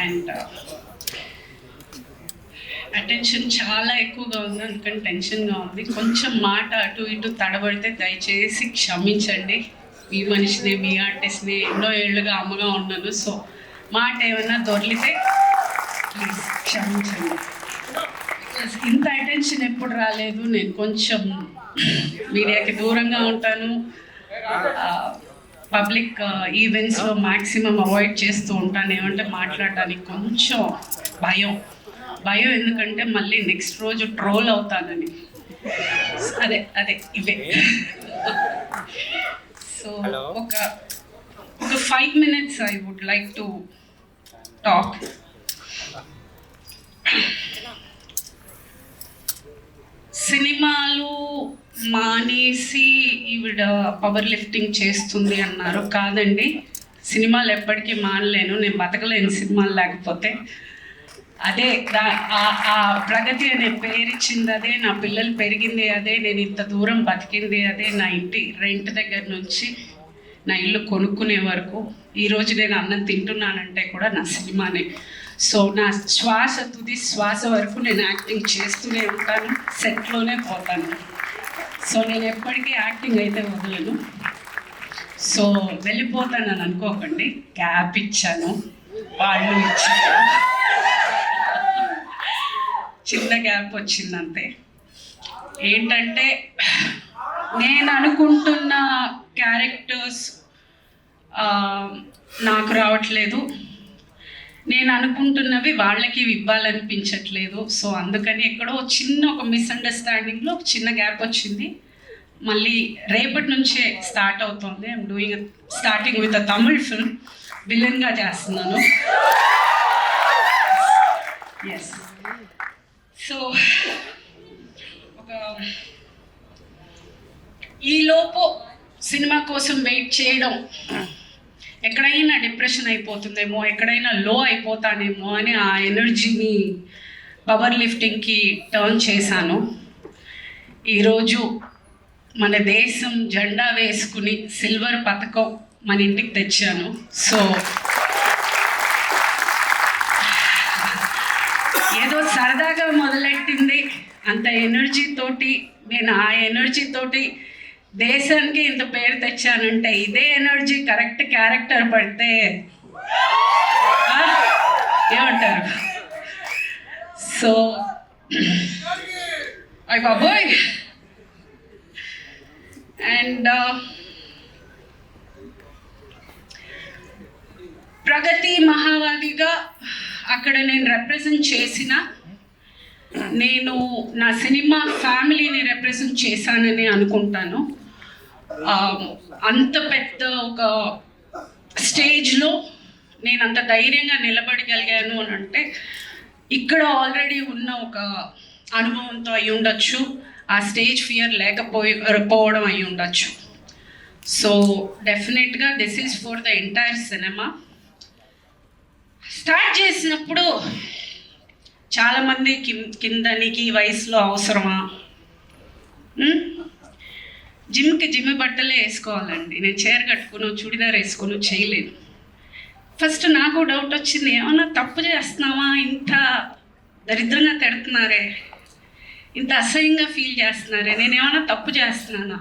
And attention చాలా ఎక్కువగా ఉంది, అందుకని టెన్షన్గా ఉంది. కొంచెం మాట అటు ఇటు తడబడితే దయచేసి క్షమించండి. మీ మనిషిని, మీ ఆర్టిస్ట్ని, ఎన్నో ఏళ్ళుగా అమ్మగా ఉన్నాను. సో మాట ఏమైనా దొరికితే ప్లీజ్ క్షమించండి. ఇంత అటెన్షన్ ఎప్పుడు రాలేదు. నేను కొంచెం మీడియాకి దూరంగా ఉంటాను, పబ్లిక్ ఈవెంట్స్లో మ్యాక్సిమం అవాయిడ్ చేస్తూ ఉంటాను. ఏమంటే మాట్లాడడానికి కొంచెం భయం ఎందుకంటే మళ్ళీ నెక్స్ట్ రోజు ట్రోల్ అవుతానని. అదే ఇవే. సో ఒక 5 minutes I would like to talk. సినిమాలు మానేసి ఈవిడ పవర్ లిఫ్టింగ్ చేస్తుంది అన్నారు. కాదండి, సినిమాలు ఎప్పటికీ మానలేను, నేను బతకలేను సినిమాలు లేకపోతే. అదే ఆ ప్రగతి అనే పేరు ఇచ్చింది అదే, నా పిల్లలు పెరిగింది అదే, నేను ఇంత దూరం బతికింది అదే, నా ఇంటి రెంట్ దగ్గర నుంచి నా ఇల్లు కొనుక్కునే వరకు, ఈరోజు నేను అన్నం తింటున్నానంటే కూడా నా సినిమానే. సో నా తుది శ్వాస వరకు నేను యాక్టింగ్ చేస్తూనే ఉంటాను, సెట్లోనే పోతాను. సో నేను ఎప్పటికీ యాక్టింగ్ అయితే వదలను. సో వెళ్ళిపోతానని అనుకోకండి, గ్యాప్ ఇచ్చాను, వాళ్ళు ఇచ్చాను, చిన్న గ్యాప్ వచ్చిందంతే. ఏంటంటే నేను అనుకుంటున్న క్యారెక్టర్స్ నాకు రావట్లేదు, నేను అనుకుంటున్నవి వాళ్ళకి ఇవ్వాలనిపించట్లేదు. సో అందుకని ఎక్కడో ఒక మిస్అండర్స్టాండింగ్లో ఒక చిన్న గ్యాప్ వచ్చింది. మళ్ళీ రేపటి నుంచే స్టార్ట్ అవుతుంది. I'm starting with a Tamil film, విలన్గా చేస్తున్నాను. ఎస్. సో ఈలోపు సినిమా కోసం వెయిట్ చేయడం, ఎక్కడైనా డిప్రెషన్ అయిపోతుందేమో, ఎక్కడైనా లో అయిపోతానేమో అని ఆ ఎనర్జీని పవర్ లిఫ్టింగ్కి టర్న్ చేశాను. ఈరోజు మన దేశం జెండా వేసుకుని సిల్వర్ పథకం మన ఇంటికి తెచ్చాను. సో ఏదో సరదాగా మొదలెట్టింది, అంత ఎనర్జీతోటి నేను ఆ ఎనర్జీతోటి దేశానికి ఇంత పేరు తెచ్చానంటే ఇదే ఎనర్జీ కరెక్ట్ క్యారెక్టర్ పడితే ఏమంటారు? సో అయ్య బాబోయ్. అండ్ ప్రగతి మహావాదిగా అక్కడ నేను రిప్రజెంట్ చేసిన, నేను నా సినిమా ఫ్యామిలీని రిప్రజెంట్ చేశానని అనుకుంటాను. అంత పెద్ద ఒక స్టేజ్లో నేను అంత ధైర్యంగా నిలబడగలిగాను అని అంటే ఇక్కడ ఆల్రెడీ ఉన్న ఒక అనుభవంతో అయి ఉండొచ్చు, ఆ స్టేజ్ ఫియర్ లేకపోవడం అయి ఉండొచ్చు. సో డెఫినెట్గా this is for the entire cinema. Start చేసినప్పుడు చాలామంది కిందనికి ఈ వయసులో అవసరమా, జిమ్ బట్టలే వేసుకోవాలండి, నేను చీర కట్టుకుని చుడిదార్ వేసుకుని చేయలేను. ఫస్ట్ నాకు డౌట్ వచ్చింది, ఏమన్నా తప్పు చేస్తున్నావా, ఇంత దరిద్రంగా తిడుతున్నారే, ఇంత అసహ్యంగా ఫీల్ చేస్తున్నారే, నేనేమన్నా తప్పు చేస్తున్నానా?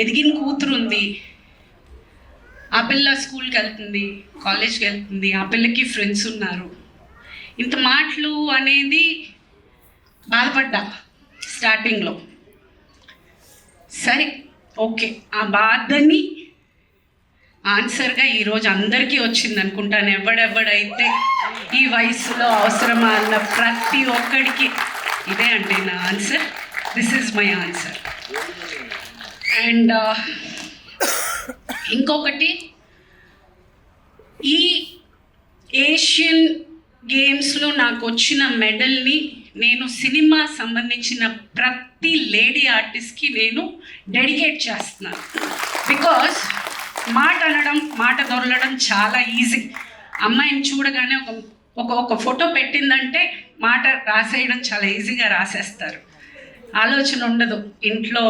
ఎదిగిన కూతురు ఉంది, ఆ పిల్ల స్కూల్కి వెళ్తుంది, కాలేజ్కి వెళ్తుంది, ఆ పిల్లకి ఫ్రెండ్స్ ఉన్నారు, ఇంత మాటలు అనేది బాధపడ్డా స్టార్టింగ్లో. సరే ఓకే, ఆ బాధని ఆన్సర్గా ఈరోజు అందరికీ వచ్చింది అనుకుంటాను. ఎవడెవడైతే ఈ వయసులో అవసరమా అన్న ప్రతి ఒక్కడికి ఇదే అండి నా answer. This is my answer. And ఇంకొకటి, ఈ ఏషియన్ గేమ్స్లో నాకు వచ్చిన మెడల్ని నేను సినిమా సంబంధించిన ప్రతి లేడీ ఆర్టిస్ట్కి నేను డెడికేట్ చేస్తున్నాను. బికాస్ మాట అనడం, మాట దొరలడం చాలా ఈజీ. అమ్మాయిని చూడగానే ఒక ఫోటో పెట్టిందంటే మాట రాసేయడం చాలా ఈజీగా రాసేస్తారు, ఆలోచన ఉండదు. ఇంట్లో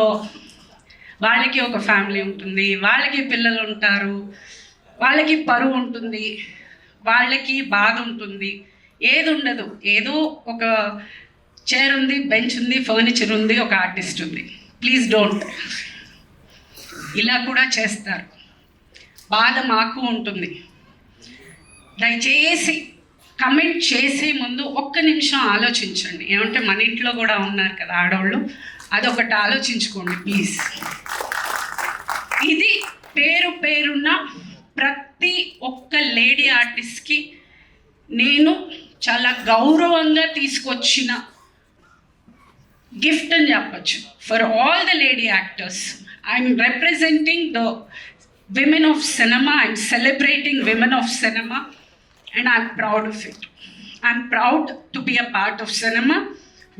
వాళ్ళకి ఒక ఫ్యామిలీ ఉంటుంది, వాళ్ళకి పిల్లలు ఉంటారు, వాళ్ళకి పరువు ఉంటుంది, వాళ్ళకి బాధ ఉంటుంది, ఏది ఉండదు. ఏదో ఒక చైర్ ఉంది, బెంచ్ ఉంది, ఫర్నిచర్ ఉంది, ఒక ఆర్టిస్ట్ ఉంది. Please don't. ఇలా కూడా చేస్తారు. బాధ మాకు ఉంటుంది. దయచేసి కమెంట్ చేసే ముందు ఒక్క నిమిషం ఆలోచించండి. ఏమంటే మన ఇంట్లో కూడా ఉన్నారు కదా ఆడవాళ్ళు, అదొకటి ఆలోచించుకోండి ప్లీజ్. ఇది పేరున్న ప్రతి ఒక్క లేడీ ఆర్టిస్ట్కి నేను చాలా గౌరవంగా తీసుకొచ్చిన గిఫ్ట్ అని చెప్పచ్చు. For all the lady actors, I'm representing the women of cinema. I'm celebrating women of cinema and I'm proud of it. I'm proud to be a part of cinema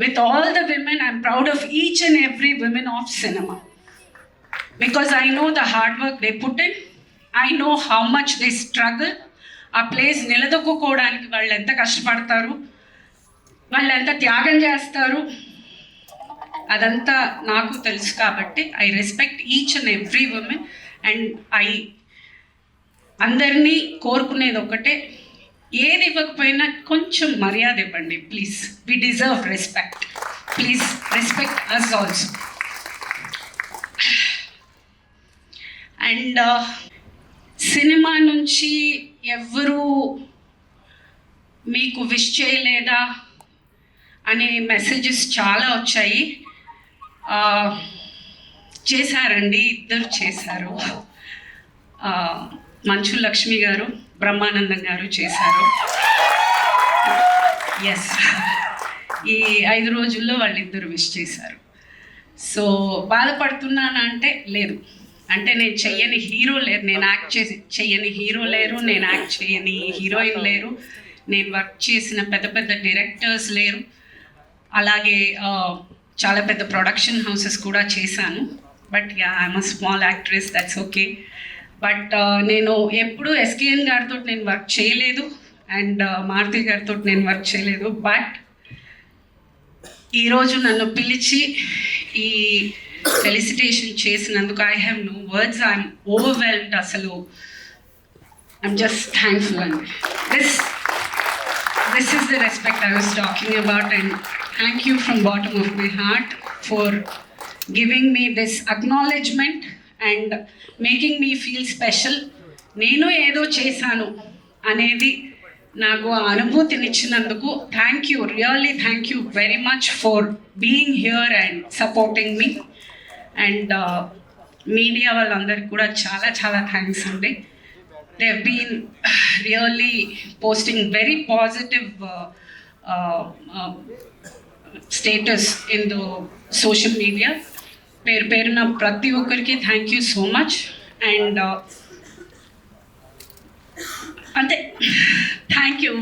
with all the women. I'm proud of each and every woman of cinema because I know the hard work they put in. I know how much they struggle. ఆ place నిలదొక్కుకోవడానికి వాళ్ళు ఎంత కష్టపడతారు, వాళ్ళు ఎంత త్యాగం చేస్తారు, అదంతా నాకు తెలుసు. కాబట్టి I respect each and every women. And అందరినీ కోరుకునేది ఒకటే, ఏది ఇవ్వకపోయినా కొంచెం మర్యాద ఇవ్వండి please. We deserve respect. Please respect us also. And సినిమా నుంచి ఎవ్వరూ మీకు విష్ చేయలేదా అనే మెసేజెస్ చాలా వచ్చాయి. చేశారండి, ఇద్దరు చేశారు. మంచు లక్ష్మి గారు, బ్రహ్మానందం గారు చేశారు. ఎస్, ఈ 5 రోజుల్లో వాళ్ళిద్దరు విష్ చేశారు. సో బాధపడుతున్నాను అంటే లేదు, అంటే నేను చెయ్యని హీరో లేరు, నేను యాక్ట్ చెయ్యని హీరో లేరు, నేను యాక్ట్ చేయని హీరోయిన్ లేరు, నేను వర్క్ చేసిన పెద్ద డైరెక్టర్స్ లేరు, అలాగే చాలా పెద్ద ప్రొడక్షన్ హౌసెస్ కూడా చేశాను. But yeah, I'm a small actress, that's okay. But నేను ఎప్పుడు ఎస్కేఎన్ గారితో నేను వర్క్ చేయలేదు అండ్ మారుతి గారితో నేను వర్క్ చేయలేదు. బట్ ఈరోజు నన్ను పిలిచి ఈ ఫెలిసిటేషన్ చేసినందుకు I have no words. I'm overwhelmed. అసలు ఐఎమ్ జస్ట్ థ్యాంక్ఫుల్ అండి. This is the respect I was talking about. And thank you from bottom of my heart for giving me this acknowledgement and making me feel special. నేను ఏదో చేశాను అనేది నాకు అనుభూతినిచ్చినందుకు thank you, really thank you very much for being here and supporting me. And media వాళ్ళందరికీ కూడా చాలా thanks అండి. They have been really posting very positive status in the social media. పేరున ప్రతి ఒక్కరికి thank you so much. And అంతే, thank you.